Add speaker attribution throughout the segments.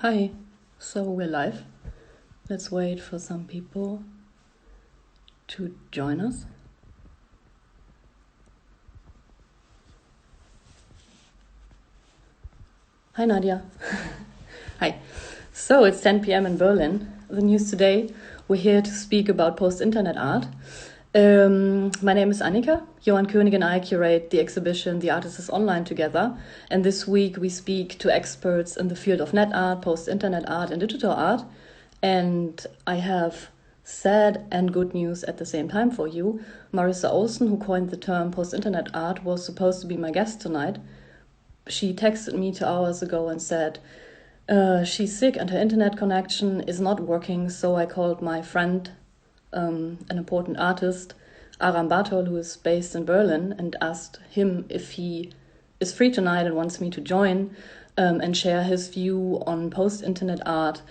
Speaker 1: Hi, so we're live. Let's wait for some people to join us. Hi, Nadia. Hi. So it's 10 p.m. in Berlin. The news today, we're here to speak about post-internet art. My name is Annika. Johan König and I curate the exhibition The Artist is Online together. And this week we speak to experts in the field of net art, post-internet art, and digital art. And I have sad and good news at the same time for you. Marissa Olsen, who coined the term post-internet art, was supposed to be my guest tonight. She texted me 2 hours ago and said she's sick and her internet connection is not working, so I called my friend, an important artist, Aram Bartholl, who is based in Berlin, and asked him if he is free tonight and wants me to join and share his view on post-internet art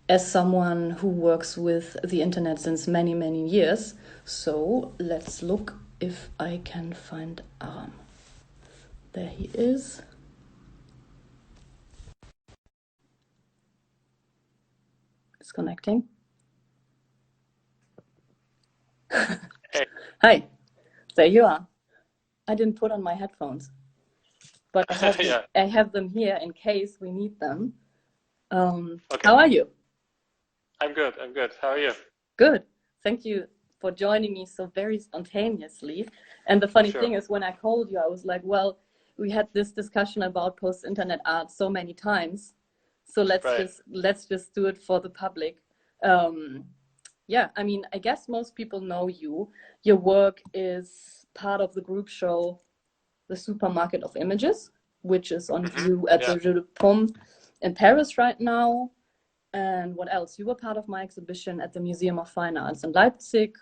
Speaker 1: as someone who works with the internet since many, many years. So let's look if I can find Aram. There he is. It's connecting.
Speaker 2: Hey.
Speaker 1: Hi, there you are. I didn't put on my headphones, but I have them here in case we need them.
Speaker 2: Okay.
Speaker 1: How are you?
Speaker 2: I'm good. How are you?
Speaker 1: Good. Thank you for joining me so very spontaneously. And the funny thing is, when I called you, I was like, well, we had this discussion about post-internet art so many times, so let's just do it for the public. Yeah, I mean, I guess most people know you. Your work is part of the group show, The Supermarket of Images, which is on view at the Jeu de Paume in Paris right now. And what else? You were part of my exhibition at the Museum of Fine Arts in Leipzig.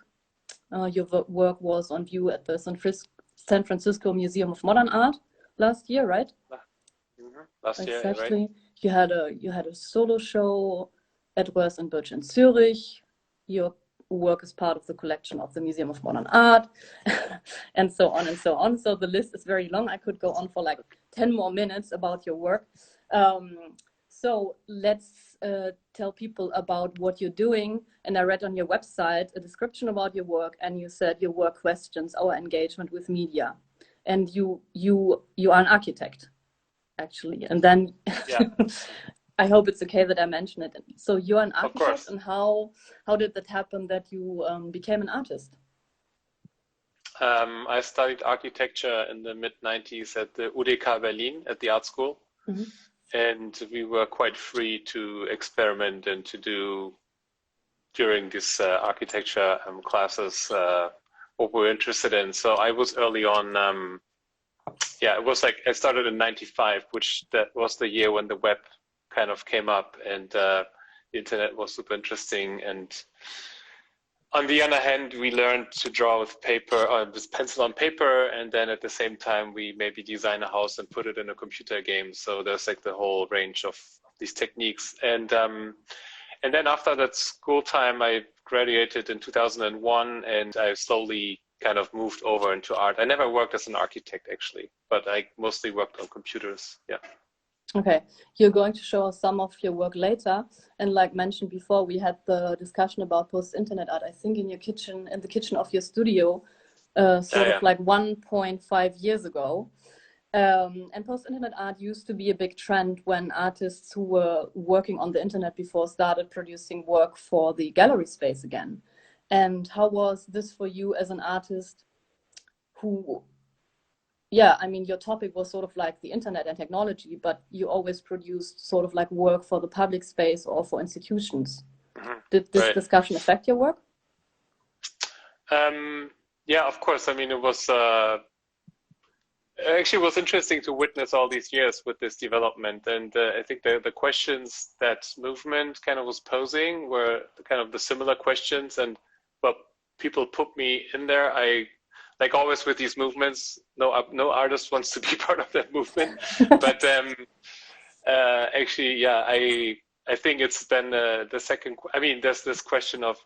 Speaker 1: Your work was on view at the San Francisco Museum of Modern Art last year, right?
Speaker 2: Last year,
Speaker 1: exactly.
Speaker 2: Right?
Speaker 1: You had a solo show at Röhrs and Birch in Zurich. Your work is part of the collection of the Museum of Modern Art, and so on and so on. So the list is very long. I could go on for like 10 more minutes about your work. So let's tell people about what you're doing. And I read on your website a description about your work, and you said your work questions our engagement with media. And you are an architect, actually. And then I hope it's okay that I mention it. So you're an architect, and how did that happen that you became an artist?
Speaker 2: I studied architecture in the mid-90s at the UDK Berlin at the art school. And we were quite free to experiment and to do during these architecture classes what we were interested in. So I was early on, it was like I started in 95, which that was the year when the web kind of came up and the internet was super interesting. And on the other hand, we learned to draw with paper, with pencil on paper, and then at the same time, we maybe design a house and put it in a computer game. So there's like the whole range of these techniques. And then after that school time, I graduated in 2001, and I slowly kind of moved over into art. I never worked as an architect, actually, but I mostly worked on computers. Yeah.
Speaker 1: Okay, you're going to show us some of your work later. And like mentioned before, we had the discussion about post-internet art, I think in the kitchen of your studio, of like 1.5 years ago. And post-internet art used to be a big trend when artists who were working on the internet before started producing work for the gallery space again. And how was this for you as an artist who, I mean, your topic was sort of like the internet and technology, but you always produced sort of like work for the public space or for institutions. Did this discussion affect your work?
Speaker 2: Yeah, of course. I mean, it was actually was interesting to witness all these years with this development. And I think the questions that movement kind of was posing were kind of the similar questions. And but people put me in there. Like always with these movements, no artist wants to be part of that movement. But actually, I think it's then the second. I mean, there's this question of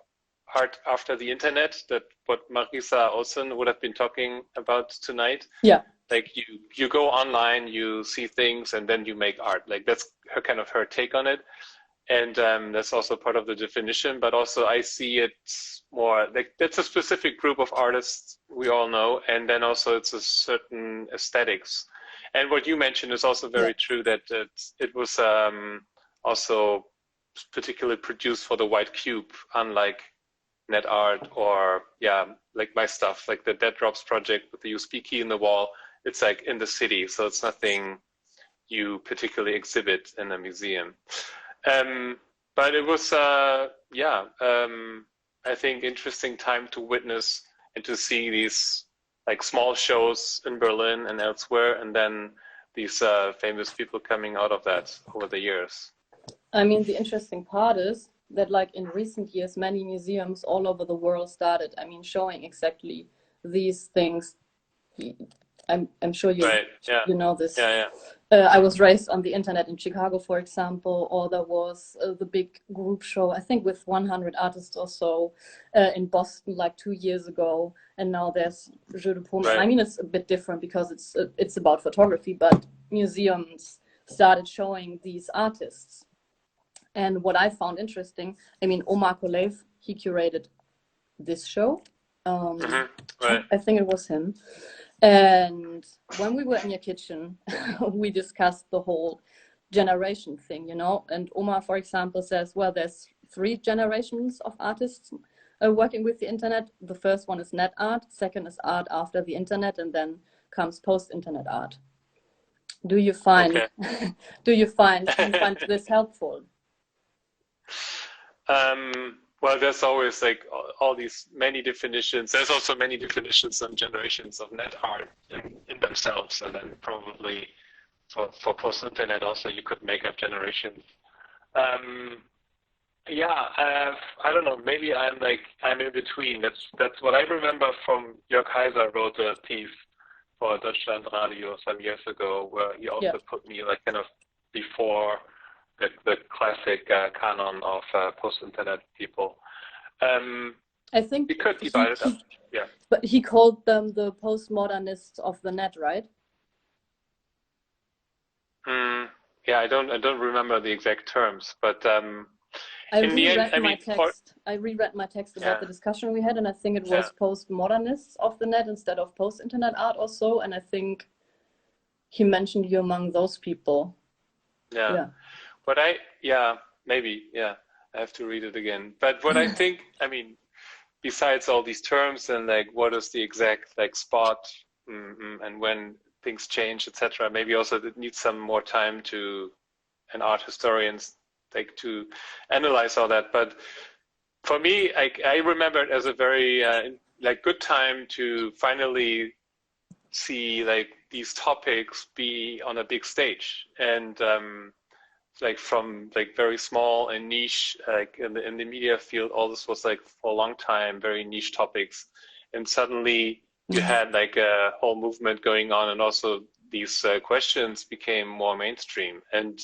Speaker 2: art after the internet that what Marisa Olsen would have been talking about tonight.
Speaker 1: Yeah.
Speaker 2: like you go online, you see things, and then you make art. Like that's her take on it. And that's also part of the definition, but also I see it more like that's a specific group of artists we all know, and then also it's a certain aesthetics. And what you mentioned is also very true, that it was also particularly produced for the white cube, unlike net art or like my stuff, like the Dead Drops project with the USB key in the wall. It's like in the city, so it's nothing you particularly exhibit in a museum. But it was, I think interesting time to witness and to see these like small shows in Berlin and elsewhere, and then these famous people coming out of that over the years.
Speaker 1: I mean, the interesting part is that like in recent years, many museums all over the world started, I mean, showing exactly these things. I'm sure you you know this. I was raised on the internet in Chicago, for example, or there was the big group show, I think with 100 artists or so in Boston like 2 years ago. And now there's Jeu de Paume. I mean, it's a bit different because it's about photography, but museums started showing these artists. And what I found interesting, I mean, Omar Kolev, he curated this show. I think it was him. And when we were in your kitchen, we discussed the whole generation thing, you know. And Omar, for example, says, well, there's 3 generations of artists working with the internet. The first one is net art, second is art after the internet, and then comes post-internet art. Do you find this helpful?
Speaker 2: Well, there's always like all these many definitions. There's also many definitions and generations of net art in themselves, and then probably for post-internet also you could make up generations. I don't know. Maybe I'm in between. That's what I remember from Jörg Heiser wrote a piece for Deutschland Radio some years ago, where he also put me like kind of before the classic canon of post-internet people.
Speaker 1: I think
Speaker 2: we could divide it up. Yeah.
Speaker 1: But he called them the postmodernists of the net, right?
Speaker 2: Yeah, I don't remember the exact terms, but
Speaker 1: I reread my text about the discussion we had, and I think it was postmodernists of the net instead of post-internet art or so. And I think he mentioned you among those people.
Speaker 2: Yeah. But I have to read it again. But what I think, I mean, besides all these terms and like what is the exact like spot and when things change, etc., maybe also it needs some more time to an art historians like to analyze all that. But for me, I remember it as a very like good time to finally see like these topics be on a big stage, and like from like very small and niche, like in the media field, all this was like for a long time very niche topics, and suddenly you had like a whole movement going on, and also these questions became more mainstream. And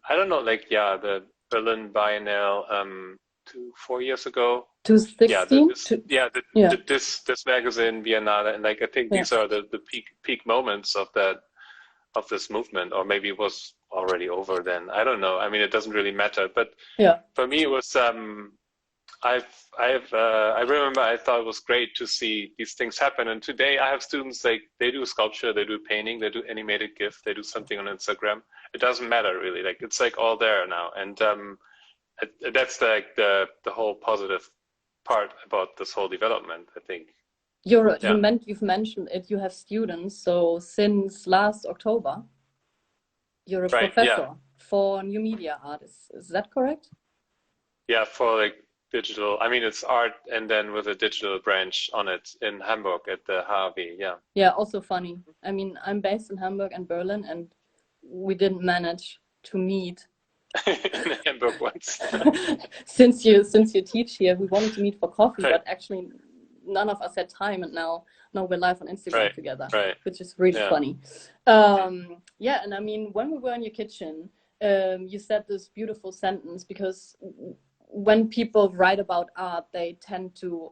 Speaker 2: I don't know, like the Berlin Biennale 4 years ago.
Speaker 1: 2016.
Speaker 2: This magazine Biennale, and like I think these are the peak moments of this movement, or maybe it was already over then. I don't know. I mean, it doesn't really matter. But for me, it was. I remember I thought it was great to see these things happen. And today I have students like they do sculpture, they do painting, they do animated GIF, they do something on Instagram. It doesn't matter really. Like it's like all there now, and that's like the whole positive part about this whole development, I think.
Speaker 1: You've mentioned it. You have students. So since last October, you're a professor for new media art. Is that correct?
Speaker 2: Yeah, for like digital. I mean, it's art, and then with a digital branch on it in Hamburg at the HAW. Yeah.
Speaker 1: Yeah. Also funny. I mean, I'm based in Hamburg and Berlin, and we didn't manage to meet.
Speaker 2: In Hamburg once.
Speaker 1: since you teach here, we wanted to meet for coffee, but actually none of us had time, and now we're live on Instagram together, which is really funny. And I mean, when we were in your kitchen, you said this beautiful sentence, because when people write about art, they tend to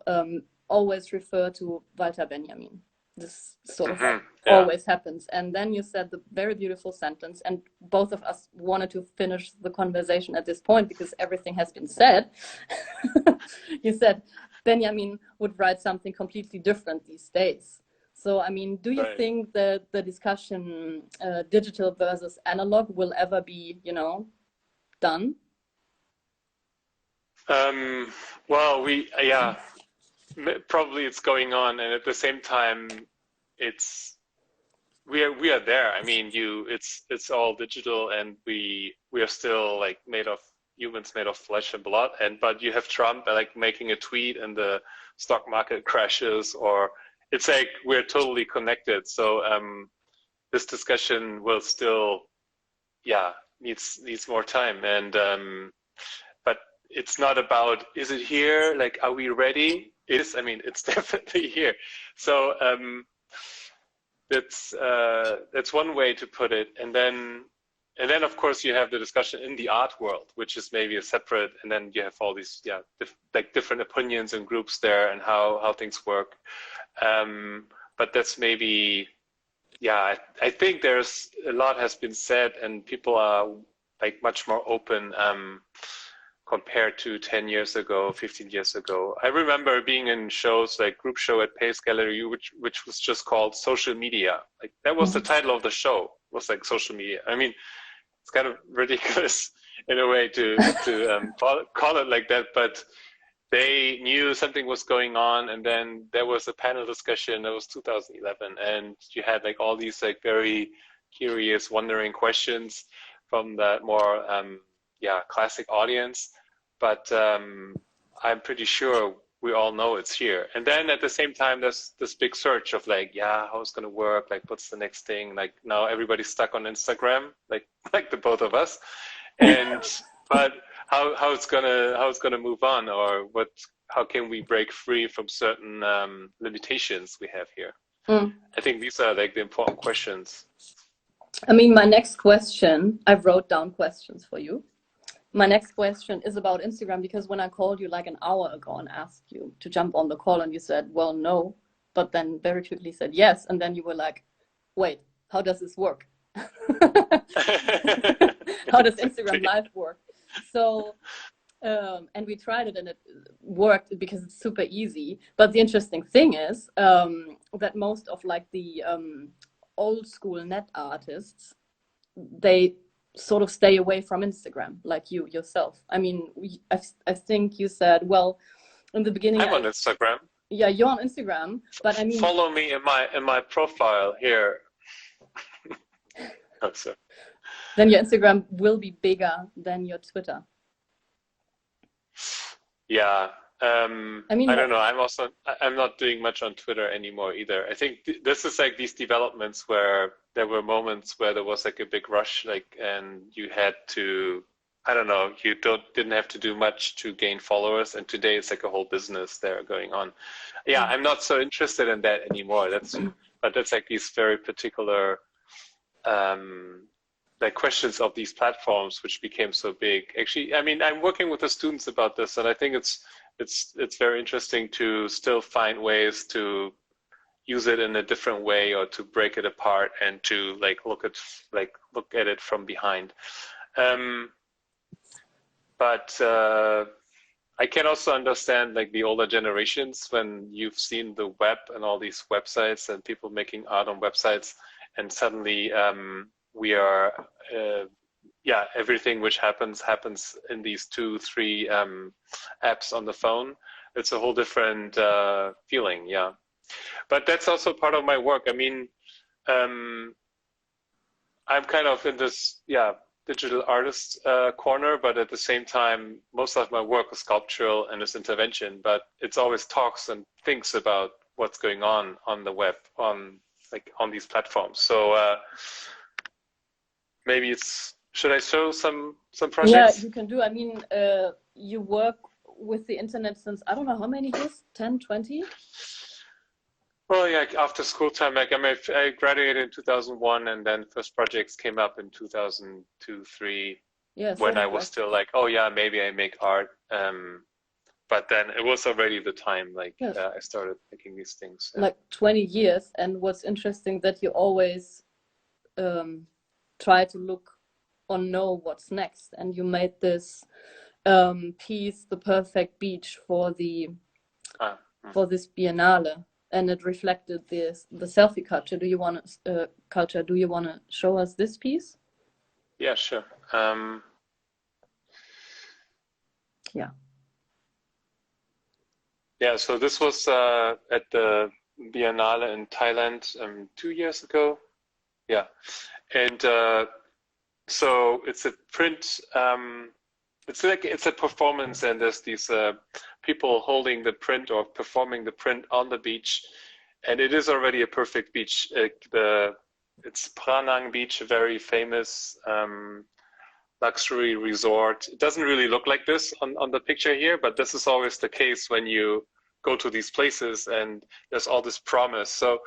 Speaker 1: always refer to Walter Benjamin. This sort of
Speaker 2: Yeah.
Speaker 1: always happens. And then you said the very beautiful sentence, and both of us wanted to finish the conversation at this point because everything has been said. You said Benjamin would write something completely different these days. So, I mean, do you think that the discussion digital versus analog will ever be, done?
Speaker 2: Well, probably it's going on, and at the same time, we are there. I mean, it's all digital, and we are still like humans made of flesh and blood. But you have Trump like making a tweet, and the stock market crashes, or it's like we're totally connected. So this discussion will still, needs more time. And but it's not about, is it here? Like, are we ready? I mean, it's definitely here. So that's one way to put it. And then of course you have the discussion in the art world, which is maybe a separate, and then you have all these different opinions and groups there and how things work. But that's maybe, I think there's a lot has been said, and people are like much more open compared to 10 years ago, 15 years ago. I remember being in shows like Group Show at Pace Gallery, which was just called Social Media. Like that was the title of the show, was like Social Media. I mean, it's kind of ridiculous in a way to call it like that, but they knew something was going on, and then there was a panel discussion. That was 2011, and you had like all these like very curious, wondering questions from that more classic audience. But I'm pretty sure we all know it's here. And then at the same time, there's this big search of like, how it's going to work? Like, what's the next thing? Like now everybody's stuck on Instagram, like the both of us. And but how it's gonna move on, or how can we break free from certain limitations we have here? I think these are like the important questions.
Speaker 1: I mean, my next question, I wrote down questions for you. My next question is about Instagram, because when I called you like an hour ago and asked you to jump on the call, and you said, well, no, but then very quickly said yes. And then you were like, wait, how does this work? How does Instagram Live work? So, and we tried it and it worked because it's super easy. But the interesting thing is that most of like the old school net artists, they sort of stay away from Instagram, like you yourself. I mean, I think you said, well, in the beginning,
Speaker 2: I'm on Instagram.
Speaker 1: Yeah, you're on Instagram, but I mean,
Speaker 2: follow me in my profile here.
Speaker 1: Then your Instagram will be bigger than your Twitter.
Speaker 2: Yeah. I mean, I don't know. I'm not doing much on Twitter anymore either. I think this is like these developments where there were moments where there was like a big rush, like, and you had to, I don't know, you didn't have to do much to gain followers. And today it's like a whole business there going on. Yeah, I'm not so interested in that anymore. But that's like these very particular like questions of these platforms, which became so big. Actually, I mean, I'm working with the students about this, and I think it's very interesting to still find ways to use it in a different way, or to break it apart and to like look at it from behind. But I can also understand like the older generations, when you've seen the web and all these websites and people making art on websites, and suddenly we are everything which happens in these 2-3 apps on the phone. It's a whole different feeling. But that's also part of my work. I mean, I'm kind of in this digital artist corner, but at the same time, most of my work is sculptural and is intervention, but it's always talks and thinks about what's going on the web, on these platforms. So maybe should I show some projects?
Speaker 1: Yeah, you can do. I mean, you work with the internet since, I don't know how many years, 10, 20?
Speaker 2: Well, yeah, after school time, like I graduated in 2001, and then first projects came up in 2002, 2003, when I was still like, oh yeah, maybe I make art. but then it was already the time, like,
Speaker 1: Yes.
Speaker 2: I started making these things. Yeah.
Speaker 1: Like 20 years. And what's interesting that you always try to look or know what's next. And you made this piece, The Perfect Beach, for this Biennale, and it reflected the selfie culture. Do you want to show us this piece?
Speaker 2: Yeah, sure.
Speaker 1: Yeah.
Speaker 2: Yeah, so this was at the Biennale in Thailand 2 years ago. Yeah, and so it's a print. It's a performance, and there's these people holding the print or performing the print on the beach, and it is already a perfect beach. It's Pranang Beach, a very famous luxury resort. It doesn't really look like this on the picture here, but this is always the case when you go to these places and there's all this promise. So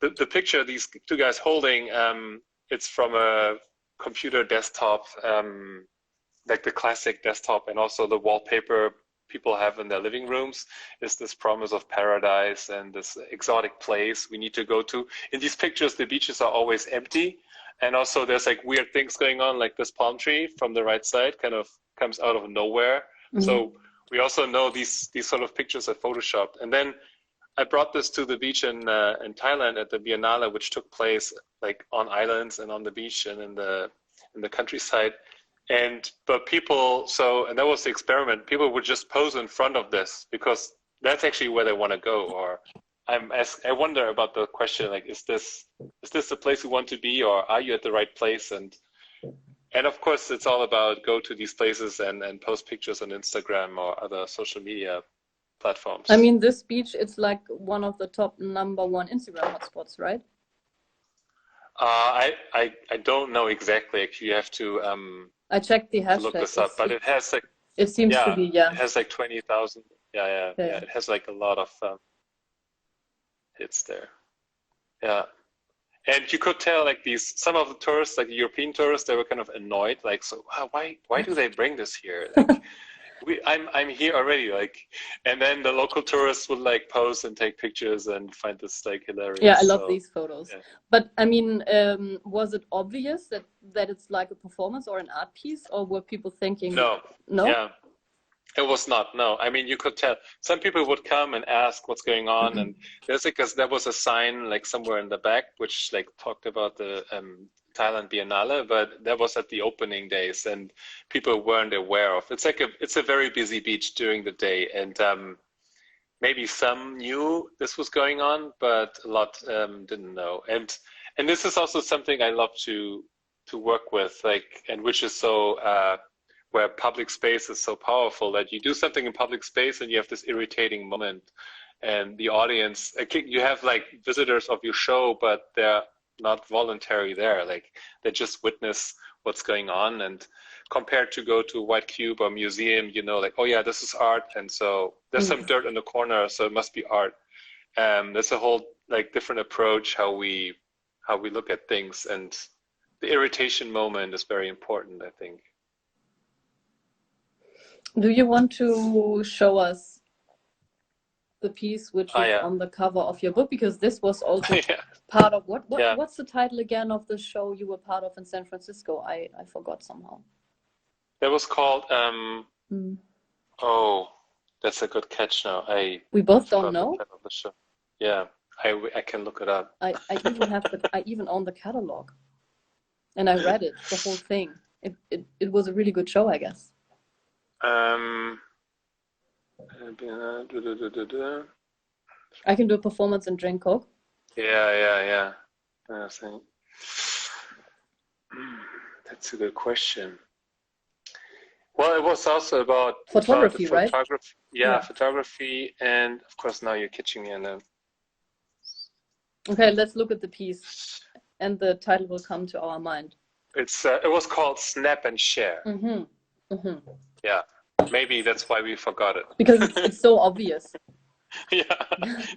Speaker 2: the picture these two guys holding, it's from a computer desktop, like the classic desktop, and also the wallpaper people have in their living rooms is this promise of paradise and this exotic place we need to go to. In these pictures, the beaches are always empty. And also there's like weird things going on, like this palm tree from the right side kind of comes out of nowhere. Mm-hmm. So we also know these sort of pictures are photoshopped. And then I brought this to the beach in Thailand at the Biennale, which took place like on islands and on the beach and in the countryside. But people, and that was the experiment, people would just pose in front of this because that's actually where they want to go. Or I wonder about the question, like, is this the place you want to be, or are you at the right place? And of course, it's all about go to these places and post pictures on Instagram or other social media platforms.
Speaker 1: I mean, this beach, it's like one of the top #1 Instagram hotspots, right?
Speaker 2: I don't know exactly. Actually, you have to
Speaker 1: I checked the hashtag.
Speaker 2: Look this up, but it has like
Speaker 1: it seems to be
Speaker 2: it has like 20,000. Yeah. It has like a lot of hits there. Yeah, and you could tell like some of the tourists, like the European tourists, they were kind of annoyed. Like, so why do they bring this here? Like, I'm here already. Like, and then the local tourists would like pose and take pictures and find this like hilarious.
Speaker 1: Yeah, I love these photos. Yeah. But I mean, was it obvious that it's like a performance or an art piece, or were people thinking?
Speaker 2: No.
Speaker 1: No.
Speaker 2: Yeah. It was not, no. I mean, you could tell. Some people would come and ask what's going on, and there's because there was a sign like somewhere in the back which like talked about the Thailand Biennale, but that was at the opening days, and people weren't aware of. It's like it's a very busy beach during the day, and maybe some knew this was going on, but a lot didn't know. And this is also something I love to work with, like, and which is so. Where public space is so powerful that you do something in public space and you have this irritating moment, and the audience, you have like visitors of your show, but they're not voluntary there. Like, they just witness what's going on. And compared to go to a white cube or museum, you know, like, oh yeah, this is art, and so there's some dirt in the corner, so it must be art. There's a whole like different approach how we look at things, and the irritation moment is very important, I think.
Speaker 1: Do you want to show us the piece which is on the cover of your book? Because this was also part of what's the title again of the show you were part of in San Francisco? I forgot somehow.
Speaker 2: That was called oh, that's a good catch now.
Speaker 1: We both don't know?
Speaker 2: The show. Yeah, I can look it up.
Speaker 1: I even own the catalog, and I read it, the whole thing. It was a really good show, I guess. I can do a performance and drink Coke.
Speaker 2: Yeah. That's a good question. Well, it was also about
Speaker 1: photography, right?
Speaker 2: Yeah, photography, and of course now you're catching me in a...
Speaker 1: Okay, let's look at the piece, and the title will come to our mind.
Speaker 2: It was called Snap and Share. Yeah, maybe that's why we forgot it.
Speaker 1: Because it's so obvious.
Speaker 2: Yeah.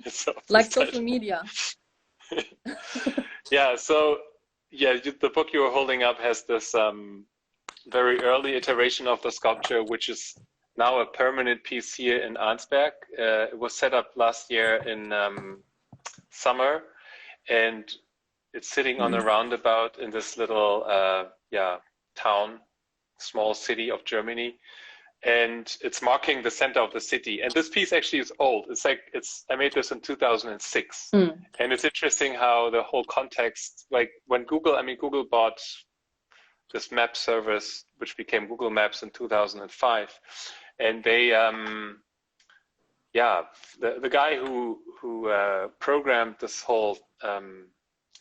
Speaker 2: It's so
Speaker 1: like social media.
Speaker 2: Yeah, so the book you were holding up has this very early iteration of the sculpture, which is now a permanent piece here in Arnsberg. It was set up last year in summer, and it's sitting on a roundabout in this little town, small city of Germany, and it's marking the center of the city. And this piece actually is old. I made this in 2006, and it's interesting how the whole context, like when Google bought this map service, which became Google Maps in 2005, and they the guy who programmed this whole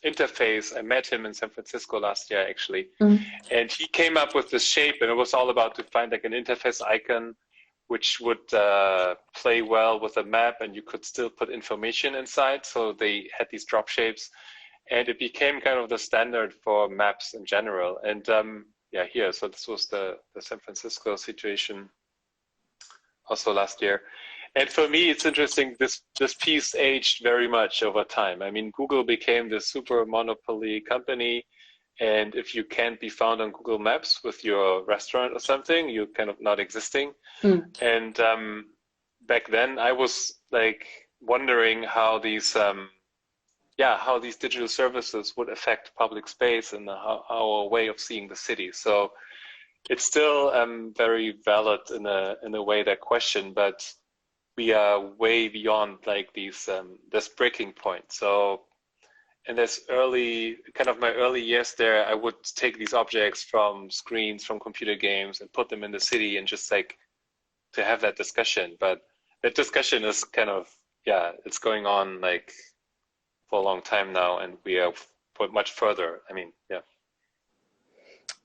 Speaker 2: interface, I met him in San Francisco last year actually, and he came up with this shape, and it was all about to find like an interface icon which would play well with a map, and you could still put information inside. So they had these drop shapes, and it became kind of the standard for maps in general. And here, so this was the San Francisco situation also last year. And for me, it's interesting, this piece aged very much over time. I mean, Google became this super monopoly company, and if you can't be found on Google Maps with your restaurant or something, you're kind of not existing. And back then, I was like wondering how these digital services would affect public space and our way of seeing the city. So it's still very valid in a way, that question, but we are way beyond like this breaking point. So in this my early years there, I would take these objects from screens, from computer games, and put them in the city, and just like to have that discussion. But that discussion is kind of, it's going on like for a long time now, and we are much further. I mean,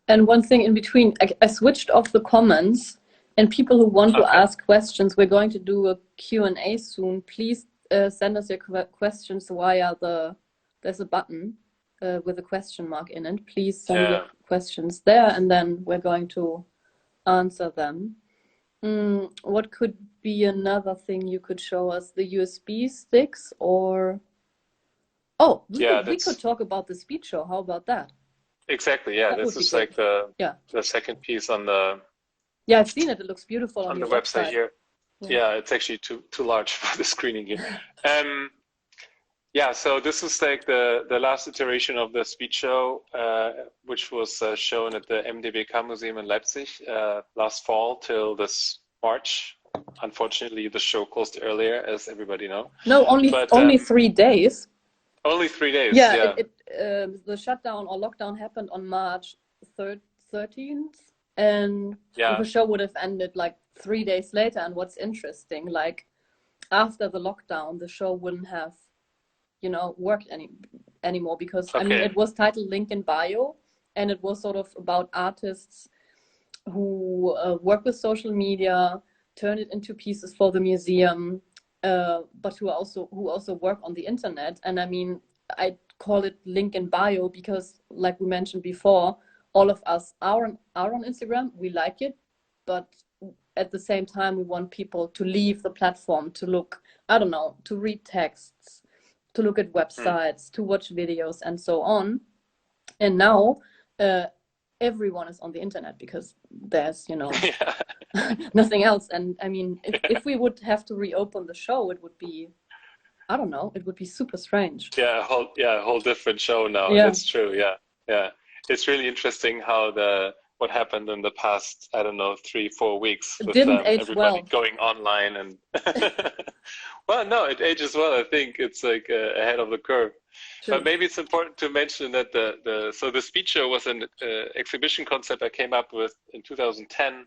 Speaker 1: And one thing in between, I switched off the comments, and people who want to ask questions, we're going to do a Q&A soon. Please send us your questions via there's a button with a question mark in it. Please send your questions there, and then we're going to answer them. What could be another thing you could show us? The USB sticks, or... Oh, we could talk about the speed show. How about that?
Speaker 2: Exactly, yeah. This is like the second piece on the...
Speaker 1: Yeah, I've seen it. It looks beautiful on
Speaker 2: the
Speaker 1: your
Speaker 2: website here. Yeah, it's actually too large for the screening here. So this is like the last iteration of the speed show, which was shown at the MDBK Museum in Leipzig last fall till this March. Unfortunately, the show closed earlier, as everybody knows.
Speaker 1: No, only 3 days.
Speaker 2: Only 3 days.
Speaker 1: Yeah, the shutdown or lockdown happened on March 13th, and the show would have ended like 3 days later. And what's interesting, like after the lockdown, the show wouldn't have, worked anymore, because I mean, it was titled Link in Bio, and it was sort of about artists who work with social media, turn it into pieces for the museum, but who also work on the internet. And I mean, I call it Link in Bio because, like we mentioned before, all of us are on Instagram. We like it, but at the same time, we want people to leave the platform to look, to read texts, to look at websites, to watch videos, and so on. And now everyone is on the internet because there's, nothing else. And I mean, if we would have to reopen the show, it would be, it would be super strange.
Speaker 2: A whole different show now.
Speaker 1: Yeah.
Speaker 2: That's true. Yeah. It's really interesting how what happened in the past, 3-4 weeks.
Speaker 1: It
Speaker 2: with
Speaker 1: didn't age
Speaker 2: everybody
Speaker 1: well.
Speaker 2: going online and well, no, it ages well. I think it's like ahead of the curve. True. But maybe it's important to mention that the speed show was an exhibition concept I came up with in 2010.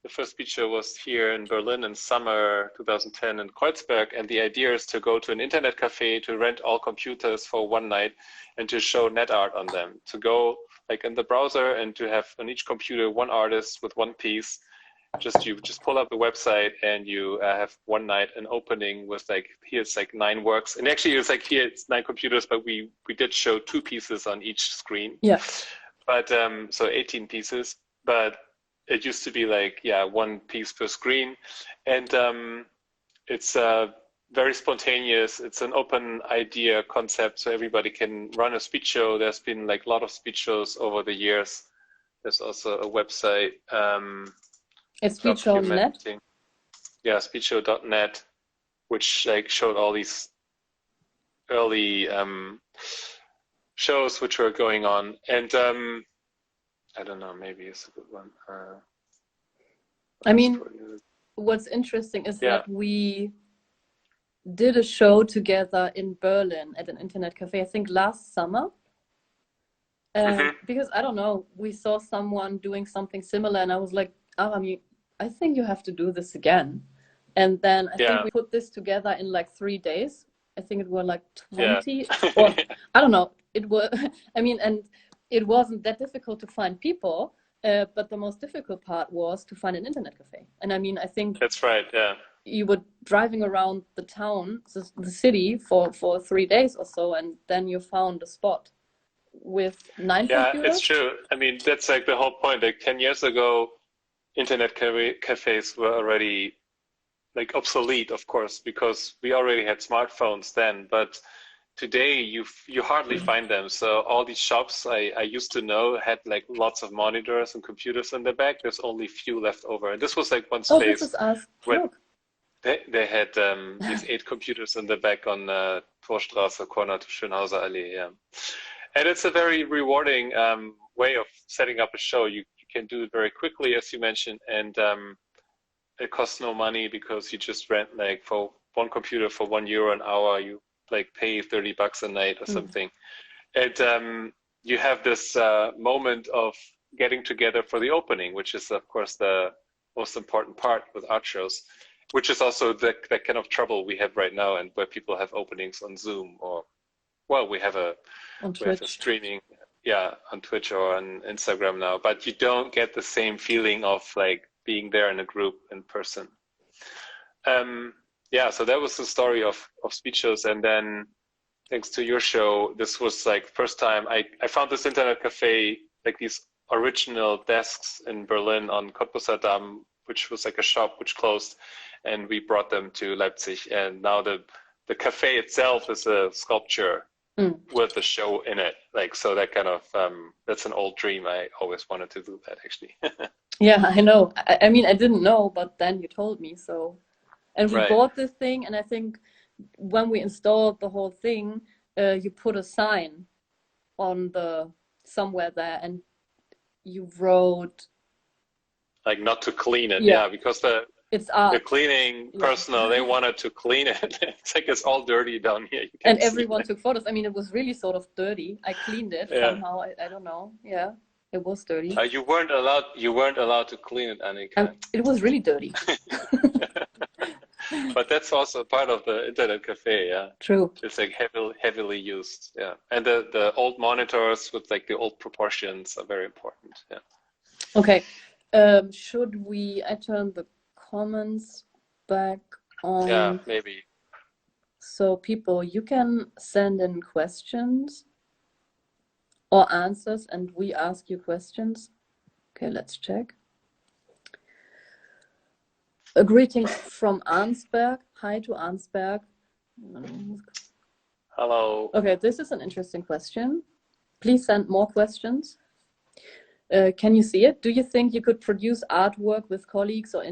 Speaker 2: The first speed show was here in Berlin in summer 2010 in Kreuzberg, and the idea is to go to an internet cafe, to rent all computers for one night, and to show net art on them. To go like in the browser and to have on each computer one artist with one piece. You just pull up the website and you have one night an opening with like, here's like 9 works, and actually it's like here it's 9 computers, but we did show 2 pieces on each screen.
Speaker 1: Yeah.
Speaker 2: But so 18 pieces, but it used to be like 1 piece per screen, and it's very spontaneous. It's an open idea concept, so everybody can run a speed show. There's been like a lot of speed shows over the years. There's also a website.
Speaker 1: It's speedshow.net.
Speaker 2: speedshow.net, which like showed all these early shows which were going on. And I don't know, maybe it's a good one.
Speaker 1: I mean, what's interesting is that we did a show together in Berlin at an internet cafe, I think last summer. Because I don't know, we saw someone doing something similar, and I was like, Aram, I think you have to do this again. And then I think we put this together in like 3 days. I think it were like 20, or I don't know. It was, I mean, and it wasn't that difficult to find people, but the most difficult part was to find an internet cafe. And I mean, I think
Speaker 2: that's right. Yeah,
Speaker 1: you were driving around the town, the city, for 3 days or so, and then you found a spot with 9 computers.
Speaker 2: Yeah, it's true. I mean, that's like the whole point. Like 10 years ago, internet cafes were already like obsolete, of course, because we already had smartphones then. But today, you hardly find them. So all these shops I used to know had like lots of monitors and computers in the back. There's only few left over. And this was like one space.
Speaker 1: Oh, this is us. Look.
Speaker 2: They had these 8 computers in the back on Torstraße, corner to Schönhauser Allee. Yeah. And it's a very rewarding way of setting up a show. You can do it very quickly, as you mentioned, and it costs no money because you just rent like for one computer for €1 an hour. You like pay $30 a night or something, and you have this moment of getting together for the opening, which is of course the most important part with art shows, which is also the kind of trouble we have right now, and where people have openings on Zoom or, well, we have a streaming, on Twitch or on Instagram now, but you don't get the same feeling of like being there in a group in person. So that was the story of speech shows. And then thanks to your show, this was like first time I found this internet cafe, like these original desks in Berlin on Cottbusser Damm, which was like a shop which closed, and we brought them to Leipzig. And now the cafe itself is a sculpture with the show in it. Like, so that kind of, that's an old dream. I always wanted to do that, actually.
Speaker 1: Yeah, I know. I mean, I didn't know, but then you told me so. And we bought this thing, and I think when we installed the whole thing, you put a sign on somewhere there, and you wrote
Speaker 2: like not to clean it, because
Speaker 1: it's art.
Speaker 2: The cleaning personnel, they wanted to clean it. It's like it's all dirty down here.
Speaker 1: And everyone took photos. I mean, it was really sort of dirty. I cleaned it somehow. I don't know. Yeah, it was dirty.
Speaker 2: You weren't allowed to clean it, Annika.
Speaker 1: It was really dirty.
Speaker 2: But that's also part of the internet cafe. Yeah.
Speaker 1: True.
Speaker 2: It's like heavily used. Yeah, and the old monitors with like the old proportions are very important. Yeah.
Speaker 1: Okay. Should I turn the comments back on?
Speaker 2: Yeah, maybe.
Speaker 1: So people, you can send in questions or answers, and we ask you questions. Okay, let's check. A greeting from Arnsberg. Hi to Arnsberg.
Speaker 2: Hello.
Speaker 1: Okay, this is an interesting question. Please send more questions. Can you see it? Do you think you could produce artwork with colleagues or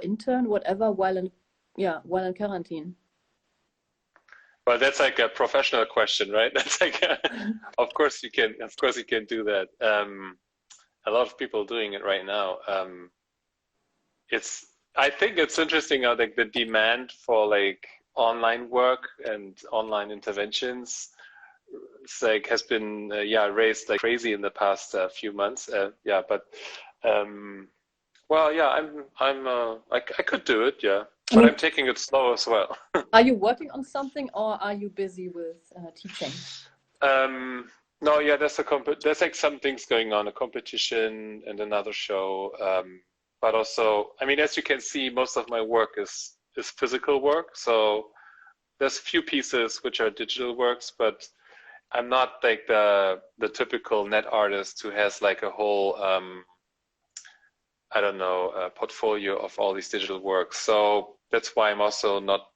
Speaker 1: intern, whatever, while in quarantine?
Speaker 2: Well, that's like a professional question, right? That's like, of course you can do that. A lot of people doing it right now. I think it's interesting how like the demand for like online work and online interventions has been raised like crazy in the past few months. I could do it, but I'm taking it slow as well.
Speaker 1: Are you working on something, or are you busy with teaching?
Speaker 2: No, there's like some things going on, a competition and another show. But also, I mean, as you can see, most of my work is physical work. So there's a few pieces which are digital works, but I'm not like the typical net artist who has like a whole, portfolio of all these digital works. So that's why I'm also not,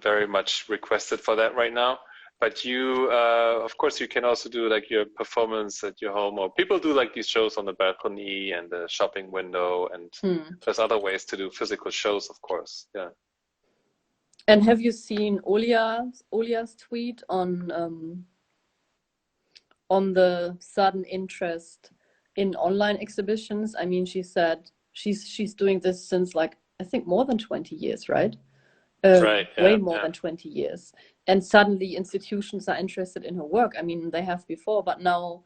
Speaker 2: very much requested for that right now. But you, of course, you can also do like your performance at your home, or people do like these shows on the balcony and the shopping window, and there's other ways to do physical shows, of course. Yeah.
Speaker 1: And have you seen Olia's tweet on the sudden interest in online exhibitions? I mean, she said she's doing this since like I think more than 20 years, right?
Speaker 2: Right. Yeah,
Speaker 1: Way more than 20 years. And suddenly institutions are interested in her work. I mean, they have before, but now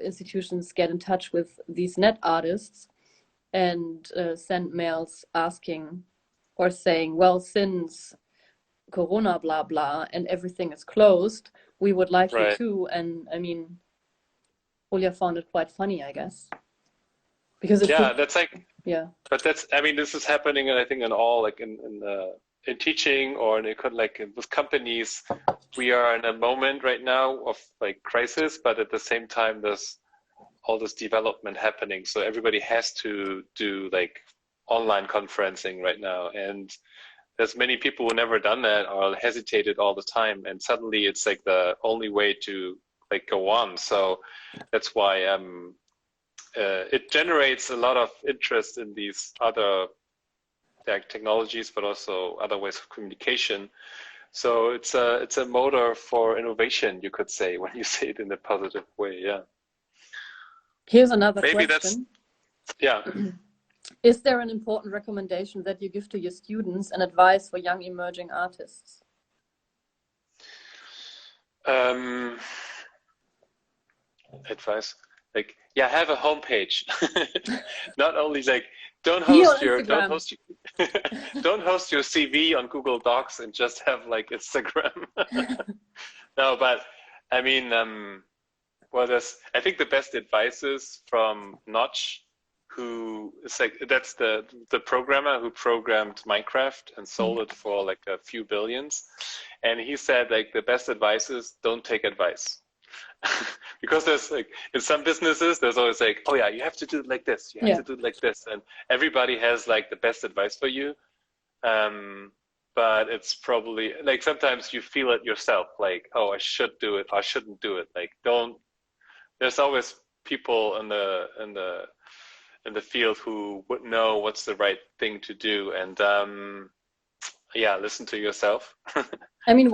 Speaker 1: institutions get in touch with these net artists and send mails asking or saying, well, since Corona, blah, blah, and everything is closed, we would like you
Speaker 2: right.
Speaker 1: to. And I mean, Julia found it quite funny, I guess. Because it
Speaker 2: Yeah, that's like,
Speaker 1: yeah.
Speaker 2: but that's, I mean, this is happening, I think, in all, like in teaching or with companies, we are in a moment right now of like crisis, but at the same time, there's all this development happening. So everybody has to do like online conferencing right now. And there's many people who never done that or hesitated all the time. And suddenly it's like the only way to like go on. So that's why it generates a lot of interest in these other technologies, but also other ways of communication. So it's a motor for innovation, you could say, when you say it in a positive way. Yeah.
Speaker 1: Here's another
Speaker 2: Maybe
Speaker 1: question.
Speaker 2: Yeah.
Speaker 1: Is there an important recommendation that you give to your students and advice for young emerging artists?
Speaker 2: Advice, like, yeah, have a homepage. Not only like don't host your CV on Google Docs and just have like Instagram. No, but I mean, well, I think the best advice is from Notch, who is like, that's the programmer who programmed Minecraft and sold it for like a few billions. And he said like the best advice is don't take advice. Because there's like in some businesses there's always like, oh yeah, you have to do it like this, you have to do it like this, and everybody has like the best advice for you, but it's probably like sometimes you feel it yourself, like, oh, I should do it, I shouldn't do it. Like, don't, there's always people in the field who would know what's the right thing to do, and yeah, listen to yourself.
Speaker 1: I mean,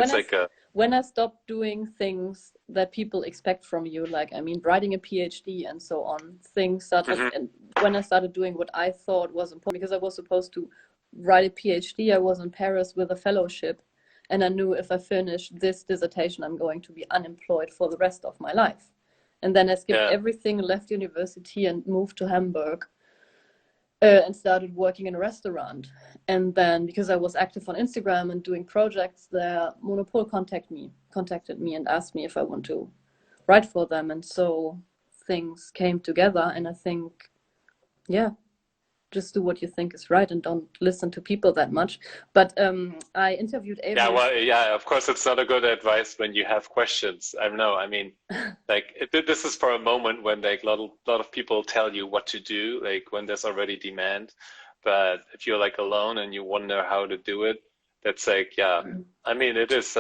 Speaker 1: when I stopped doing things that people expect from you, like, I mean, writing a PhD and so on, things that, and when I started doing what I thought was important, because I was supposed to write a PhD, I was in Paris with a fellowship, and I knew if I finished this dissertation, I'm going to be unemployed for the rest of my life. And then I skipped everything, left university and moved to Hamburg. And started working in a restaurant. And then because I was active on Instagram and doing projects there, Monopol contacted me and asked me if I want to write for them. And so things came together, and I think, yeah, just do what you think is right and don't listen to people that much. But I interviewed Avery.
Speaker 2: Yeah, well, yeah, of course, it's not a good advice when you have questions. I know. I mean, like this is for a moment when like a lot of people tell you what to do, like when there's already demand. But if you're like alone and you wonder how to do it, that's like, yeah. I mean, it is.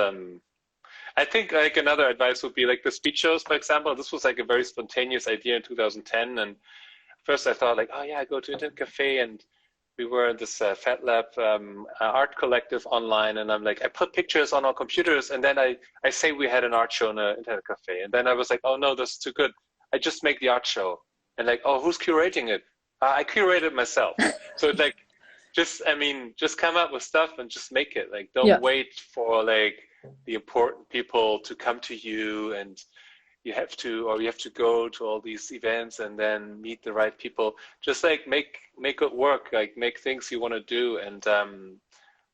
Speaker 2: I think like another advice would be like the speech shows, for example. This was like a very spontaneous idea in 2010, and first I thought like, oh yeah, I go to Internet Cafe, and we were in this Fat Lab art collective online, and I'm like, I put pictures on our computers, and then I say we had an art show in an Internet Cafe, and then I was like, oh no, that's too good. I just make the art show, and like, oh, who's curating it? I curated myself. So it's like, just come up with stuff and just make it. Like, don't wait for like the important people to come to you, and you have to go to all these events and then meet the right people. Just like make it work, like make things you want to do, and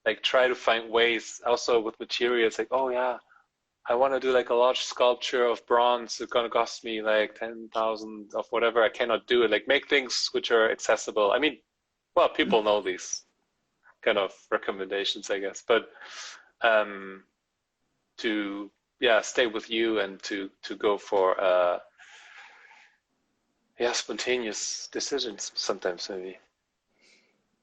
Speaker 2: like try to find ways also with materials, like, oh yeah, I want to do like a large sculpture of bronze, it's gonna cost me like 10,000 of whatever, I cannot do it. Like, make things which are accessible. I mean, well, people know these kind of recommendations, I guess, but to stay with you and to go for spontaneous decisions sometimes, maybe.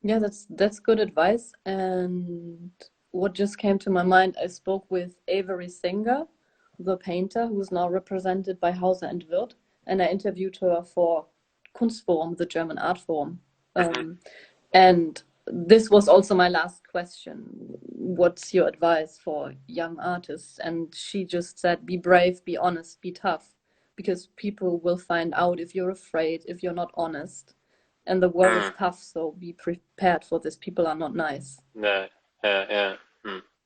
Speaker 1: Yeah, that's good advice. And what just came to my mind, I spoke with Avery Singer, the painter, who's now represented by Hauser and Wirth, and I interviewed her for Kunstforum, the German art forum. And this was also my last question. What's your advice for young artists? And she just said, be brave, be honest, be tough, because people will find out if you're afraid, if you're not honest. And the world is tough, so be prepared for this. People are not nice.
Speaker 2: Yeah.
Speaker 1: Yeah.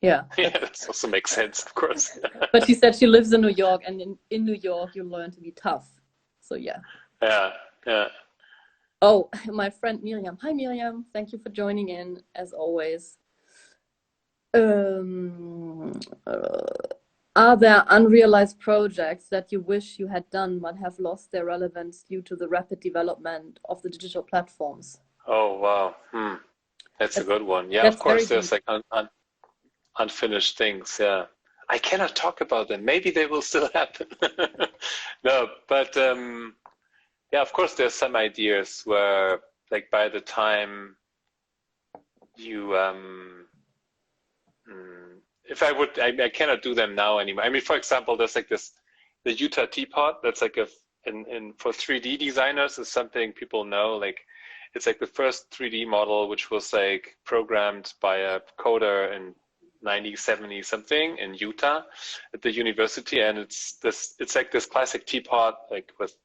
Speaker 2: Yeah, that also makes sense, of course.
Speaker 1: But she said she lives in New York, and in New York, you learn to be tough. So yeah.
Speaker 2: Yeah.
Speaker 1: Oh, my friend Miriam. Hi, Miriam. Thank you for joining in, as always. Are there unrealized projects that you wish you had done but have lost their relevance due to the rapid development of the digital platforms?
Speaker 2: Oh, wow. That's a good one. Yeah, of course, there's like unfinished things. Yeah. I cannot talk about them. Maybe they will still happen. No, but yeah, of course, there's some ideas where, like, by the time you, if I would, I cannot do them now anymore. I mean, for example, there's like the Utah teapot. That's like for 3D designers is something people know. Like, it's like the first 3D model, which was like programmed by a coder in 1970 something in Utah at the university, and it's like this classic teapot, like with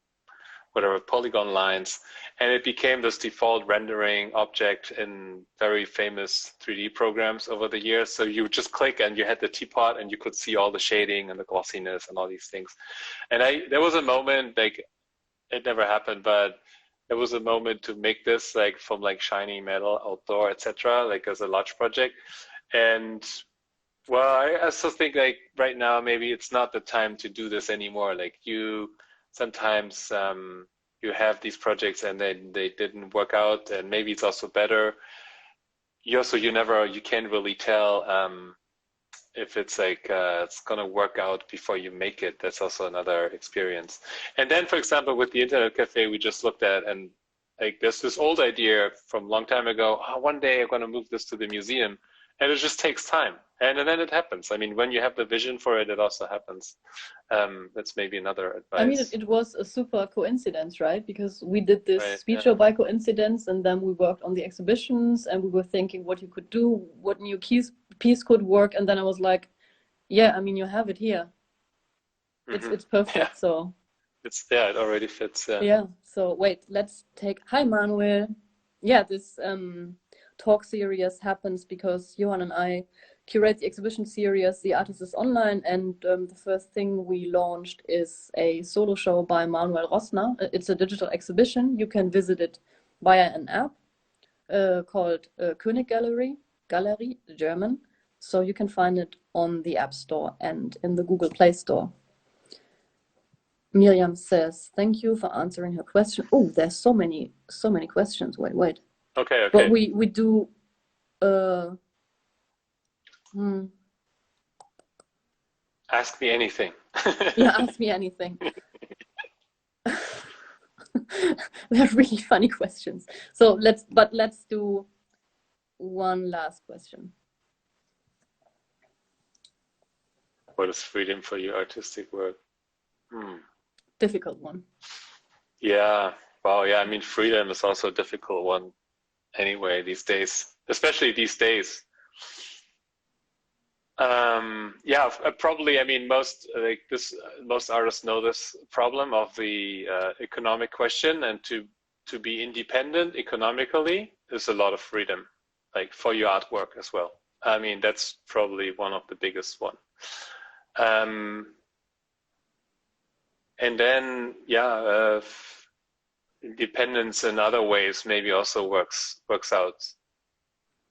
Speaker 2: whatever polygon lines, and it became this default rendering object in very famous 3D programs over the years. So you would just click and you had the teapot and you could see all the shading and the glossiness and all these things. And there was a moment, like, it never happened, but there was a moment to make this like from like shiny metal outdoor, etc., like as a large project. And well, I also think like right now maybe it's not the time to do this anymore. Like sometimes you have these projects and then they didn't work out, and maybe it's also better. You can't really tell if it's like it's gonna work out before you make it. That's also another experience. And then, for example, with the Internet Cafe, we just looked at, and like there's this old idea from a long time ago. Oh, one day I'm gonna move this to the museum, and it just takes time. And then it happens. I mean, when you have the vision for it, it also happens. That's maybe another advice.
Speaker 1: I mean, it was a super coincidence, right? Because we did this speech show by coincidence, and then we worked on the exhibitions, and we were thinking what you could do, what new piece could work, and then I was like, yeah, I mean, you have it here. It's perfect. Yeah. So
Speaker 2: it already fits.
Speaker 1: Yeah. So wait, let's take. Hi, Manuel. Yeah, this talk series happens because Johan and I curate the exhibition series The Artist is Online, and the first thing we launched is a solo show by Manuel Rossner. It's a digital exhibition. You can visit it via an app called König Gallery, German. So you can find it on the App Store and in the Google Play Store. Miriam says, thank you for answering her question. Oh, there's so many questions. Wait.
Speaker 2: Okay.
Speaker 1: But we do
Speaker 2: Ask me anything.
Speaker 1: Yeah, ask me anything. They're really funny questions. So let's do one last question.
Speaker 2: What is freedom for your artistic work?
Speaker 1: Difficult one.
Speaker 2: Yeah. Wow. Yeah. I mean, freedom is also a difficult one anyway these days, especially these days. Yeah, probably. I mean, most artists know this problem of the economic question, and to be independent economically is a lot of freedom, like for your artwork as well. I mean, that's probably one of the biggest one. And then, yeah, independence in other ways maybe also works out.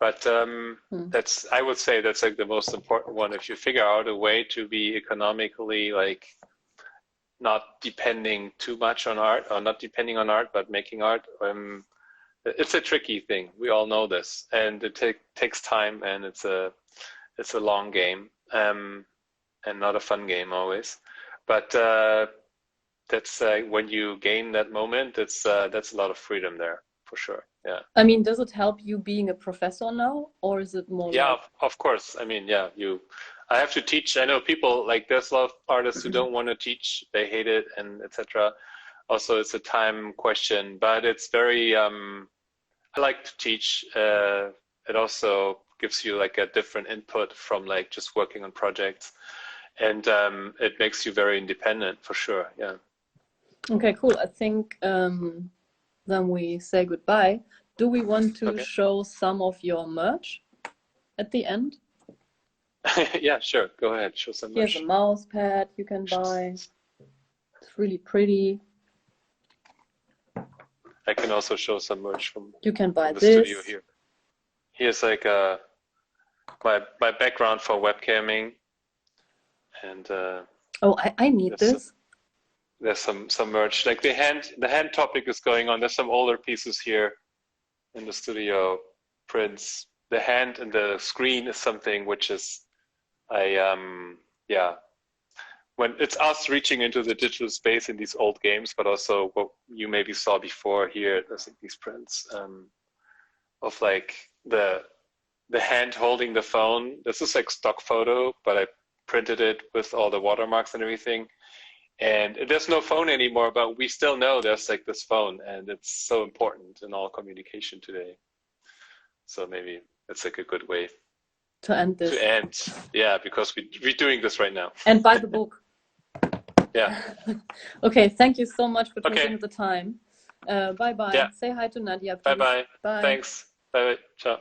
Speaker 2: But I would say that's like the most important one. If you figure out a way to be economically like not depending too much on art, or not depending on art, but making art, it's a tricky thing. We all know this, and it takes time, and it's a long game, and not a fun game always. But that's when you gain that moment, that's a lot of freedom there for sure. Yeah.
Speaker 1: I mean, does it help you being a professor now, or is it more
Speaker 2: Yeah,
Speaker 1: like...
Speaker 2: of course. I mean, yeah, I have to teach. I know people, like, there's a lot of artists who don't want to teach, they hate it, and etc. Also, it's a time question, but it's very, I like to teach. It also gives you like a different input from like just working on projects, and it makes you very independent for sure. Yeah.
Speaker 1: Okay, cool. I think then we say goodbye. Do we want to show some of your merch at the end?
Speaker 2: Yeah, sure. Go ahead. Show some merch.
Speaker 1: Here's a mouse pad you can buy. It's really pretty.
Speaker 2: I can also show some merch from,
Speaker 1: you can buy
Speaker 2: the
Speaker 1: this.
Speaker 2: studio here. Here's like my background for webcamming, and
Speaker 1: oh, I need this.
Speaker 2: There's some merch. Like the hand topic is going on. There's some older pieces here in the studio prints. The hand and the screen is something which is when it's us reaching into the digital space in these old games, but also what you maybe saw before here. There's like these prints of like the hand holding the phone. This is like stock photo, but I printed it with all the watermarks and everything. And there's no phone anymore, but we still know there's like this phone, and it's so important in all communication today. So maybe it's like a good way
Speaker 1: to end this.
Speaker 2: To end, yeah, because we're doing this right now.
Speaker 1: And buy the book.
Speaker 2: Yeah.
Speaker 1: Okay, thank you so much for taking the time. Bye-bye.
Speaker 2: Yeah.
Speaker 1: Say hi to Nadia, please.
Speaker 2: Bye-bye.
Speaker 1: Bye.
Speaker 2: Thanks. Bye-bye. Ciao.